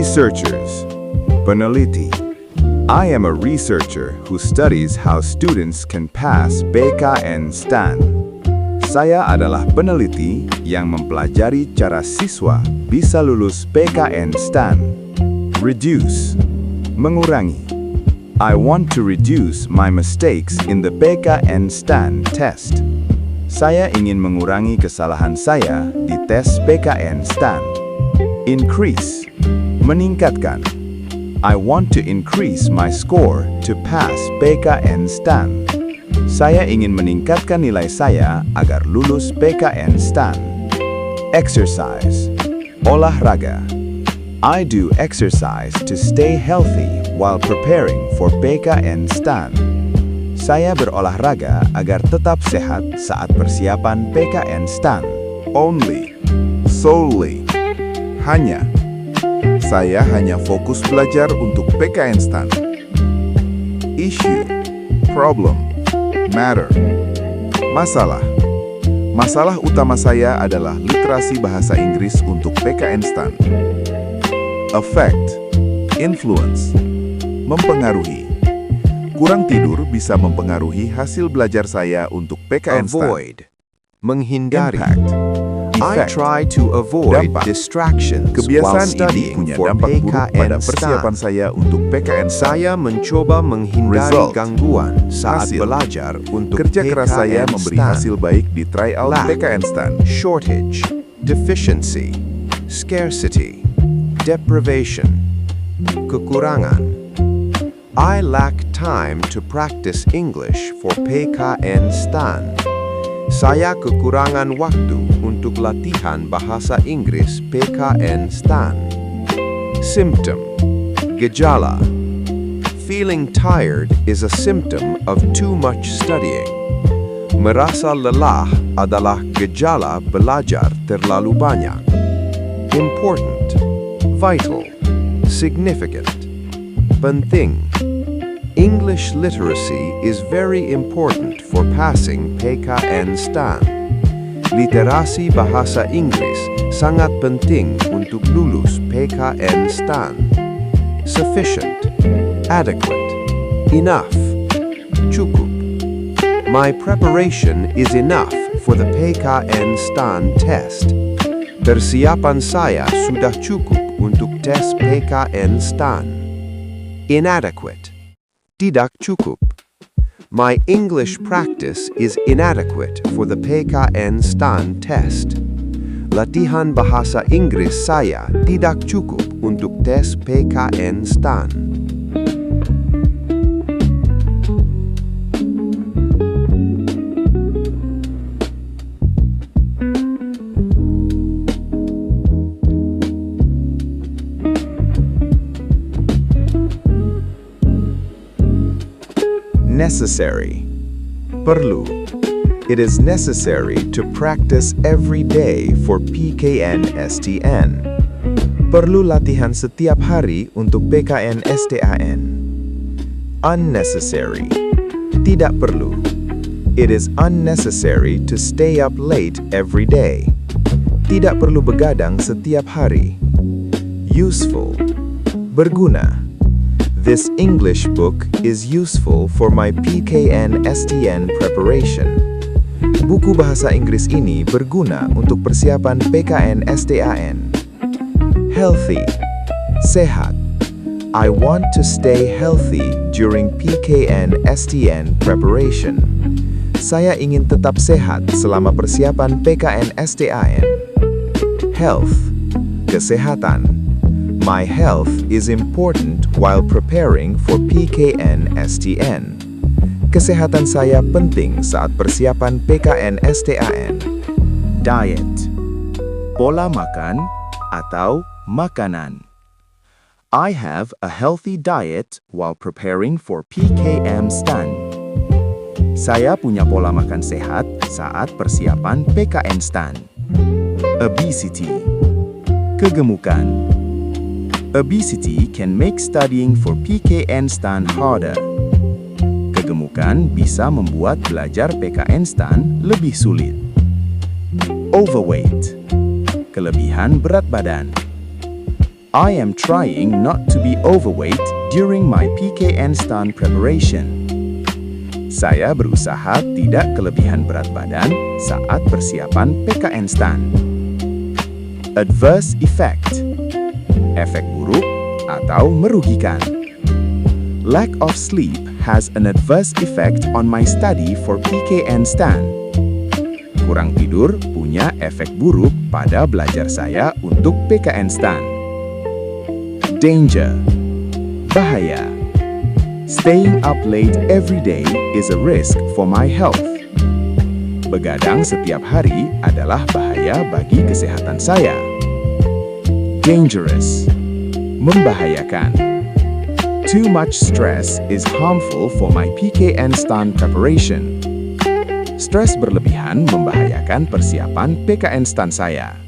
Researchers. Peneliti. I am a researcher who studies how students can pass PKN-STAN. Saya adalah peneliti yang mempelajari cara siswa bisa lulus PKN-STAN. Reduce. Mengurangi. I want to reduce my mistakes in the PKN-STAN test. Saya ingin mengurangi kesalahan saya di tes PKN-STAN. Increase. Meningkatkan. I want to increase my score to pass PKN-STAN. Saya ingin meningkatkan nilai saya agar lulus PKN-STAN. Exercise. Olahraga. I do exercise to stay healthy while preparing for PKN-STAN. Saya berolahraga agar tetap sehat saat persiapan PKN-STAN. Only. Solely. Hanya. Saya hanya fokus belajar untuk PKN-STAN. Issue. Problem. Matter. Masalah. Masalah utama saya adalah literasi bahasa Inggris untuk PKN-STAN. Effect. Influence. Mempengaruhi. Kurang tidur bisa mempengaruhi hasil belajar saya untuk PKN-STAN. Avoid. Menghindari. Impact. I try to avoid Dampak. distractions while Kebiasaan ini studying punya for dampak buruk pada persiapan PKN-STAN. saya untuk PKN-STAN. Saya mencoba menghindari Result. gangguan saat Hasil. belajar untuk Kerja keras saya memberi PKN-STAN. hasil baik di tryout Lack. PKN-STAN. Shortage, deficiency, scarcity, deprivation, kekurangan. I lack time to practice English for PKN-STAN. Saya kekurangan waktu untuk latihan bahasa Inggris PKN-STAN. Symptom, gejala. Feeling tired is a symptom of too much studying. Merasa lelah adalah gejala belajar terlalu banyak. Important, vital, significant, penting. English literacy is very important for passing PKN-STAN. Literasi bahasa Inggris sangat penting untuk lulus PKN-STAN. Sufficient, adequate, enough, cukup. My preparation is enough for the PKN-STAN test. Persiapan saya sudah cukup untuk tes PKN-STAN. Inadequate, tidak cukup. My English practice is inadequate for the PKN-STAN test. Latihan bahasa Inggris saya tidak cukup untuk tes PKN-STAN. Necessary. Perlu. It is necessary to practice every day for PKN-STN. Perlu latihan setiap hari untuk PKN-STAN. Unnecessary. Tidak perlu. It is unnecessary to stay up late every day. Tidak perlu begadang setiap hari. Useful. Berguna. This English book is useful for my PKN-STN preparation. Buku bahasa Inggris ini berguna untuk persiapan PKN-STAN. Healthy. Sehat. I want to stay healthy during PKN-STN preparation. Saya ingin tetap sehat selama persiapan PKN-STAN. Health. Kesehatan. My health is important while preparing for PKN-STN. Kesehatan saya penting saat persiapan PKN-STAN. Diet. Pola makan atau makanan. I have a healthy diet while preparing for PKM-STAN. Saya punya pola makan sehat saat persiapan PKN-STAN. Obesity. Kegemukan. Obesity can make studying for PKN-STAN harder. Kegemukan bisa membuat belajar PKN-STAN lebih sulit. Overweight. Kelebihan berat badan. I am trying not to be overweight during my PKN STAN preparation. Saya berusaha tidak kelebihan berat badan saat persiapan PKN STAN. Adverse effect. Efek buruk atau merugikan. Lack of sleep has an adverse effect on my study for PKN STAN. Kurang tidur punya efek buruk pada belajar saya untuk PKN STAN. Danger. Bahaya. Staying up late every day is a risk for my health. Begadang setiap hari adalah bahaya bagi kesehatan saya. Dangerous. Membahayakan. Too much stress is harmful for my PKN STAN preparation. Stres berlebihan membahayakan persiapan PKN STAN saya.